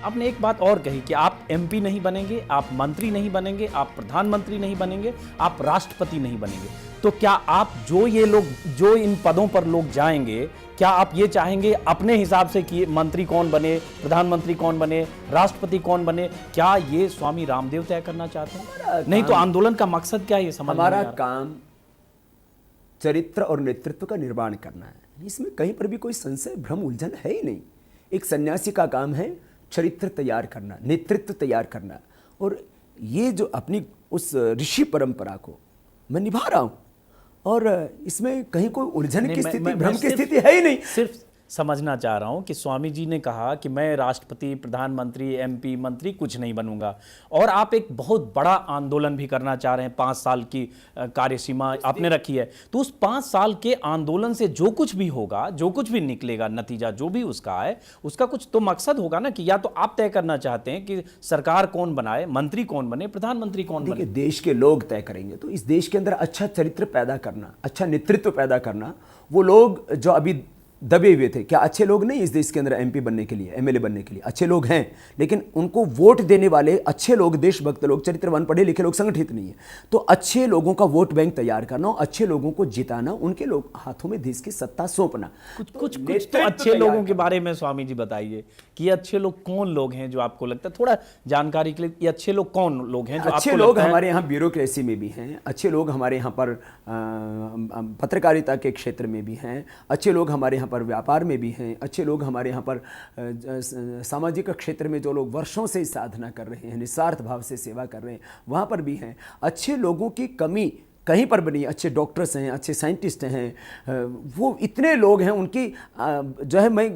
आपने एक बात और कही कि आप एमपी नहीं बनेंगे, आप मंत्री नहीं बनेंगे, आप प्रधानमंत्री नहीं बनेंगे, आप राष्ट्रपति नहीं बनेंगे। तो क्या आप जो इन पदों पर लोग जाएंगे, क्या आप ये चाहेंगे अपने हिसाब से कि मंत्री कौन बने, प्रधानमंत्री कौन बने, राष्ट्रपति कौन बने? क्या ये स्वामी रामदेव तय करना चाहते हैं? नहीं तो आंदोलन का मकसद क्या है, ये समझ हमारा काम चरित्र और नेतृत्व का निर्माण करना है। इसमें कहीं पर भी कोई संशय, भ्रम, उलझन है ही नहीं। एक सन्यासी का काम है चरित्र तैयार करना, नेतृत्व तैयार करना, और ये जो अपनी उस ऋषि परंपरा को मैं निभा रहा हूं, और इसमें कहीं कोई उलझन की स्थिति, भ्रम की स्थिति है ही नहीं। सिर्फ समझना चाह रहा हूं कि स्वामी जी ने कहा कि मैं राष्ट्रपति, प्रधानमंत्री, एमपी, मंत्री कुछ नहीं बनूंगा, और आप एक बहुत बड़ा आंदोलन भी करना चाह रहे हैं। 5 साल की कार्यसीमा आपने रखी है। तो उस 5 साल के आंदोलन से जो कुछ भी होगा, जो कुछ भी निकलेगा, नतीजा जो भी उसका है, उसका कुछ तो मकसद होगा ना, कि या तो आप तय करना चाहते हैं कि सरकार कौन बनाए, मंत्री कौन बने, प्रधानमंत्री कौन बने। देश के लोग तय करेंगे। तो इस देश के अंदर अच्छा चरित्र पैदा करना, अच्छा नेतृत्व पैदा करना, वो लोग जो अभी दबे हुए थे, क्या अच्छे लोग नहीं इस देश के अंदर एमपी बनने के लिए, एमएलए बनने के लिए? अच्छे लोग हैं, लेकिन उनको वोट देने वाले अच्छे लोग, देशभक्त लोग, चरित्रवान, पढ़े लिखे लोग संगठित नहीं है। तो अच्छे लोगों का वोट बैंक तैयार करना, अच्छे लोगों को जिताना, उनके लोग हाथों में देश की सत्ता सौंपना। कुछ तो अच्छे लोगों के बारे में स्वामी जी बताइए कि अच्छे लोग कौन लोग हैं जो आपको लगता है, थोड़ा जानकारी के लिए, ये अच्छे लोग कौन लोग हैं जो अच्छे आपको लोग लगता है? हमारे यहाँ ब्यूरोक्रेसी में भी हैं, अच्छे लोग हमारे यहाँ पर पत्रकारिता के क्षेत्र में भी हैं, अच्छे लोग हमारे यहाँ पर व्यापार में भी हैं, अच्छे लोग हमारे यहाँ पर सामाजिक क्षेत्र में जो लोग वर्षों से साधना कर रहे हैं, निस्वार्थ भाव से सेवा कर रहे हैं, वहाँ पर भी हैं। अच्छे लोगों की कमी कहीं पर बनी, अच्छे डॉक्टर्स हैं, अच्छे साइंटिस्ट हैं, वो इतने लोग हैं, उनकी जो है मैं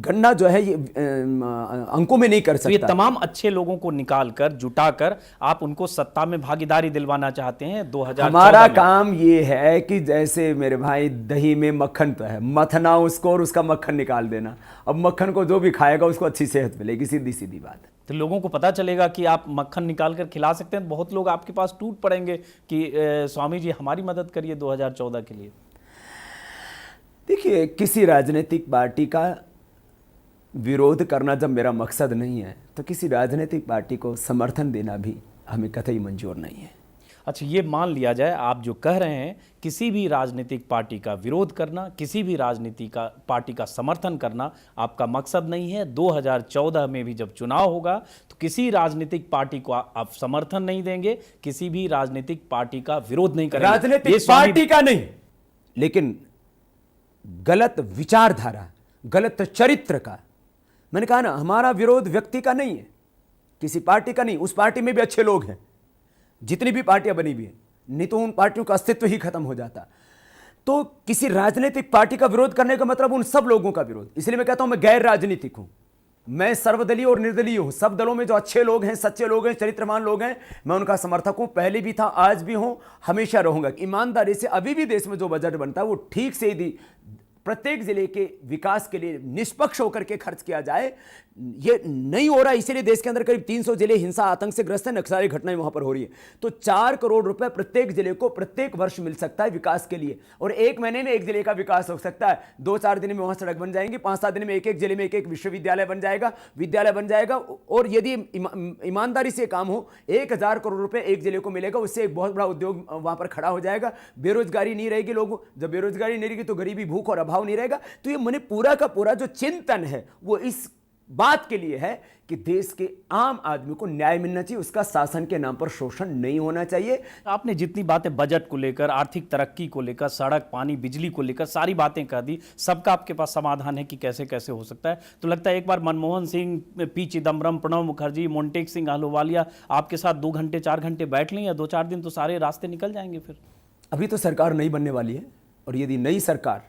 गणना जो है ये अंकों में नहीं कर सकता। तो ये तमाम अच्छे लोगों को निकालकर, जुटाकर आप उनको सत्ता में भागीदारी दिलवाना चाहते हैं 2014 हमारा में। काम ये है कि जैसे मेरे भाई दही में मक्खन तो है, मथना उसको और उसका मक्खन निकाल देना। अब मक्खन को जो भी खाएगा उसको अच्छी सेहत मिलेगी, सीधी सीधी बात है। तो लोगों को पता चलेगा कि आप मक्खन निकाल कर खिला सकते हैं। बहुत लोग आपके पास टूट पड़ेंगे कि स्वामी जी हमारी मदद करिए 2014 के लिए। देखिए, किसी राजनीतिक पार्टी का विरोध करना जब मेरा मकसद नहीं है, तो किसी राजनीतिक पार्टी को समर्थन देना भी हमें कतई मंजूर नहीं है। अच्छा, ये मान लिया जाए, आप जो कह रहे हैं किसी भी राजनीतिक पार्टी का विरोध करना, किसी भी पार्टी का समर्थन करना आपका मकसद नहीं है। 2014 में भी जब चुनाव होगा तो किसी राजनीतिक पार्टी को आप समर्थन नहीं देंगे, किसी भी राजनीतिक पार्टी का विरोध नहीं करेंगे। राजनीतिक पार्टी का नहीं, लेकिन गलत विचारधारा, गलत चरित्र का। मैंने कहा ना, हमारा विरोध व्यक्ति का नहीं है, किसी पार्टी का नहीं। उस पार्टी में भी अच्छे लोग हैं, जितनी भी पार्टियां बनी हुई हैं, नहीं तो उन पार्टियों का अस्तित्व ही खत्म हो जाता। तो किसी राजनीतिक पार्टी का विरोध करने का मतलब उन सब लोगों का विरोध। इसलिए मैं कहता हूं मैं गैर राजनीतिक हूं, मैं सर्वदलीय और निर्दलीय हूं। सब दलों में जो अच्छे लोग हैं, सच्चे लोग हैं, चरित्रवान लोग हैं, मैं उनका समर्थक हूं। पहले भी था, आज भी हूं, हमेशा रहूंगा। ईमानदारी से अभी भी देश में जो बजट बनता है वो ठीक से ही प्रत्येक जिले के विकास के लिए निष्पक्ष होकर के खर्च किया जाए। ये नहीं हो रहा, इसीलिए देश के अंदर करीब 300 जिले हिंसा आतंक से ग्रस्त है, नक्सली घटनाएं वहां पर हो रही है। तो 4 करोड़ रुपए प्रत्येक जिले को प्रत्येक वर्ष मिल सकता है विकास के लिए, और 1 महीने में एक जिले का विकास हो सकता है। 2-4 दिन में वहां सड़क बन जाएंगी, 5-7 दिन में एक जिले में एक विश्वविद्यालय बन जाएगा, विद्यालय बन जाएगा। और यदि ईमानदारी से काम हो, 1000 करोड़ रुपए एक जिले को मिलेगा, उससे एक बहुत बड़ा उद्योग वहां पर खड़ा हो जाएगा। बेरोजगारी नहीं रहेगी लोगों, जब बेरोजगारी नहीं रहेगी तो गरीबी, भूख और अभाव नहीं रहेगा। तो ये मैंने पूरा का पूरा जो चिंतन है वो इस बात के लिए है कि देश के आम आदमी को न्याय मिलना चाहिए, उसका शासन के नाम पर शोषण नहीं होना चाहिए। आपने जितनी बातें बजट को लेकर, आर्थिक तरक्की को लेकर, सड़क, पानी, बिजली को लेकर सारी बातें कह दी, सबका आपके पास समाधान है कि कैसे कैसे हो सकता है। तो लगता है एक बार मनमोहन सिंह, पी चिदम्बरम, प्रणब मुखर्जी, मोंटेक सिंह अहलूवालिया आपके साथ 2 घंटे 4 घंटे बैठ लें, या 2-4 दिन तो सारे रास्ते निकल जाएंगे। फिर अभी तो सरकार नहीं बनने वाली है, और यदि नई सरकार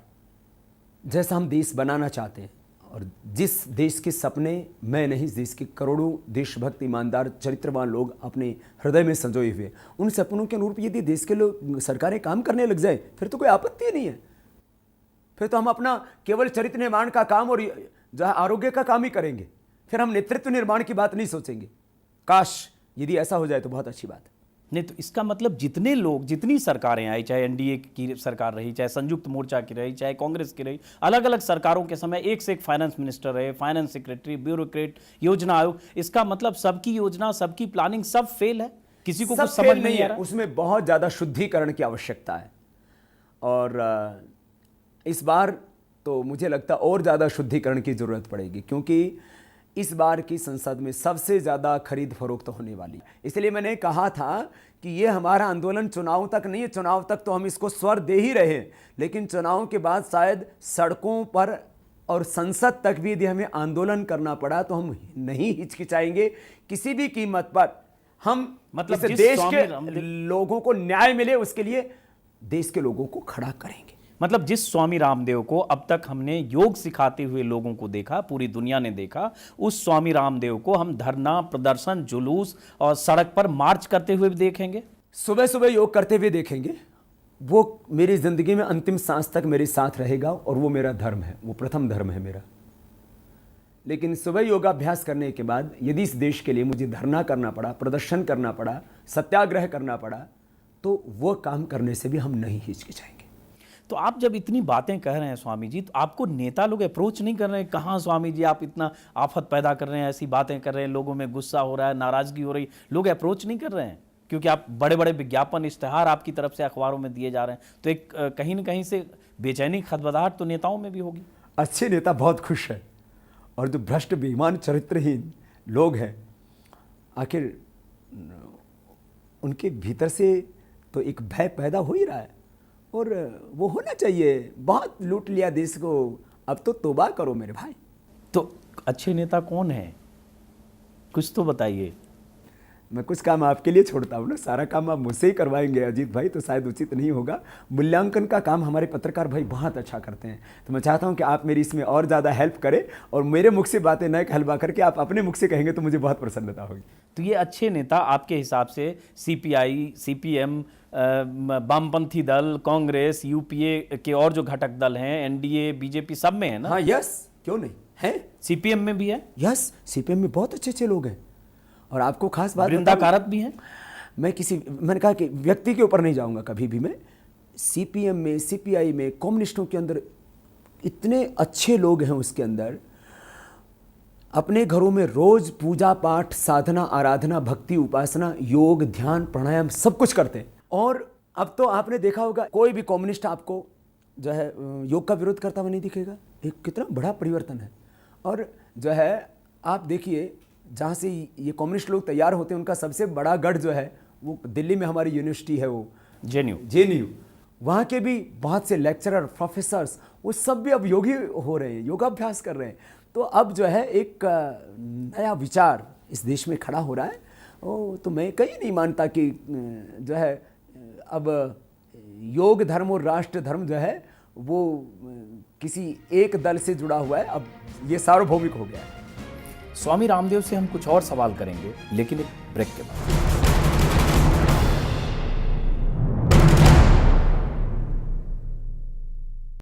जैसा हम देश बनाना चाहते हैं, और जिस देश के सपने मैं नहीं, देश के करोड़ों देशभक्त, ईमानदार, चरित्रवान लोग अपने हृदय में संजोए हुए, उन सपनों के अनुरूप यदि देश के लोग, सरकारें काम करने लग जाए, फिर तो कोई आपत्ति नहीं है। फिर तो हम अपना केवल चरित्र निर्माण का काम और जो है आरोग्य का काम ही करेंगे, फिर हम नेतृत्व निर्माण की बात नहीं सोचेंगे। काश यदि ऐसा हो जाए तो बहुत अच्छी बात है। नहीं, तो इसका मतलब जितने लोग, जितनी सरकारें आई, चाहे एनडीए की सरकार रही, चाहे संयुक्त मोर्चा की रही, चाहे कांग्रेस की रही, अलग अलग सरकारों के समय एक से एक फाइनेंस मिनिस्टर रहे, फाइनेंस सेक्रेटरी, ब्यूरोक्रेट, योजना आयोग, इसका मतलब सबकी योजना, सबकी प्लानिंग सब फेल है, किसी को सब कुछ समझ फेल नहीं आ है, रहा। उसमें बहुत ज्यादा शुद्धिकरण की आवश्यकता है। और इस बार तो मुझे लगता है और ज्यादा शुद्धिकरण की जरूरत पड़ेगी, क्योंकि इस बार की संसद में सबसे ज्यादा खरीद फरोख्त होने वाली है। इसलिए मैंने कहा था कि ये हमारा आंदोलन चुनाव तक नहीं है, चुनाव तक तो हम इसको स्वर दे ही रहे हैं, लेकिन चुनाव के बाद शायद सड़कों पर और संसद तक भी यदि हमें आंदोलन करना पड़ा तो हम नहीं हिचकिचाएंगे किसी भी कीमत पर। हम मतलब इस जिस देश स्वामी के रामदेव- लोगों को न्याय मिले उसके लिए देश के लोगों को खड़ा करेंगे। मतलब जिस स्वामी रामदेव को अब तक हमने योग सिखाते हुए लोगों को देखा, पूरी दुनिया ने देखा, उस स्वामी रामदेव को हम धरना, प्रदर्शन, जुलूस और सड़क पर मार्च करते हुए भी देखेंगे। सुबह सुबह योग करते हुए देखेंगे। वो मेरी जिंदगी में अंतिम सांस तक मेरे साथ रहेगा और वो मेरा धर्म है, वो प्रथम धर्म है मेरा। लेकिन सुबह योगाभ्यास करने के बाद यदि इस देश के लिए मुझे धरना करना पड़ा, प्रदर्शन करना पड़ा, सत्याग्रह करना पड़ा, तो वो काम करने से भी हम नहीं हिचकिचाएंगे। तो आप जब इतनी बातें कह रहे हैं स्वामी जी, तो आपको नेता लोग अप्रोच नहीं कर रहे हैं? कहाँ स्वामी जी आप इतना आफत पैदा कर रहे हैं, ऐसी बातें कर रहे हैं, लोगों में गुस्सा हो रहा है, नाराजगी हो रही, लोग अप्रोच नहीं कर रहे हैं? क्योंकि आप बड़े बड़े विज्ञापन, इश्तेहार आपकी तरफ से अखबारों में दिए जा रहे हैं, तो एक कहीं ना कहीं से बेचैनी, खदबदाहट तो नेताओं में भी होगी। अच्छे नेता बहुत खुश है, और जो भ्रष्ट बेईमान चरित्रहीन लोग हैं, आखिर उनके भीतर से तो एक भय पैदा हो ही रहा है, और वो होना चाहिए। बहुत लूट लिया देश को, अब तो तौबा करो मेरे भाई। तो अच्छे नेता कौन है, कुछ तो बताइए। मैं कुछ काम आपके लिए छोड़ता हूँ ना, सारा काम आप मुझसे ही करवाएंगे अजीत भाई, तो शायद उचित नहीं होगा। मूल्यांकन का काम हमारे पत्रकार भाई बहुत अच्छा करते हैं, तो मैं चाहता हूँ कि आप मेरी इसमें और ज़्यादा हेल्प करें, और मेरे मुख से बातें न कहलवा करके आप अपने मुख से कहेंगे तो मुझे बहुत प्रसन्नता होगी। तो ये अच्छे नेता आपके हिसाब से सीपीआई, सीपीएम, वामपंथी दल, कांग्रेस, यूपीए के और जो घटक दल हैं, एनडीए, बीजेपी, सब में है ना? हाँ, यस, क्यों नहीं है। सीपीएम में भी है? यस, सीपीएम में बहुत अच्छे अच्छे लोग हैं। और आपको खास बात वृंदा बताऊं, कारत भी है। मैंने कहा कि व्यक्ति के ऊपर नहीं जाऊंगा कभी भी मैं। सीपीएम में, सीपीआई में, कम्युनिस्टों के अंदर इतने अच्छे लोग हैं, उसके अंदर अपने घरों में रोज पूजा पाठ, साधना, आराधना, भक्ति, उपासना, योग, ध्यान, प्राणायाम सब कुछ करते हैं। और अब तो आपने देखा होगा कोई भी कम्युनिस्ट आपको जो है योग का विरोध करता हुआ नहीं दिखेगा। एक कितना बड़ा परिवर्तन है। और जो है आप देखिए, जहाँ से ये कम्युनिस्ट लोग तैयार होते हैं, उनका सबसे बड़ा गढ़ जो है वो दिल्ली में हमारी यूनिवर्सिटी है, वो जेएनयू। वहाँ के भी बहुत से लेक्चरर, प्रोफेसर्स, वो सब भी अब योगी हो रहे हैं, योगाभ्यास कर रहे हैं। तो अब जो है एक नया विचार इस देश में खड़ा हो रहा है। तो मैं कहीं नहीं मानता कि जो है अब योग धर्म और राष्ट्र धर्म जो है वो किसी एक दल से जुड़ा हुआ है, अब ये सार्वभौमिक हो गया है। स्वामी रामदेव से हम कुछ और सवाल करेंगे, लेकिन एक ब्रेक के बाद।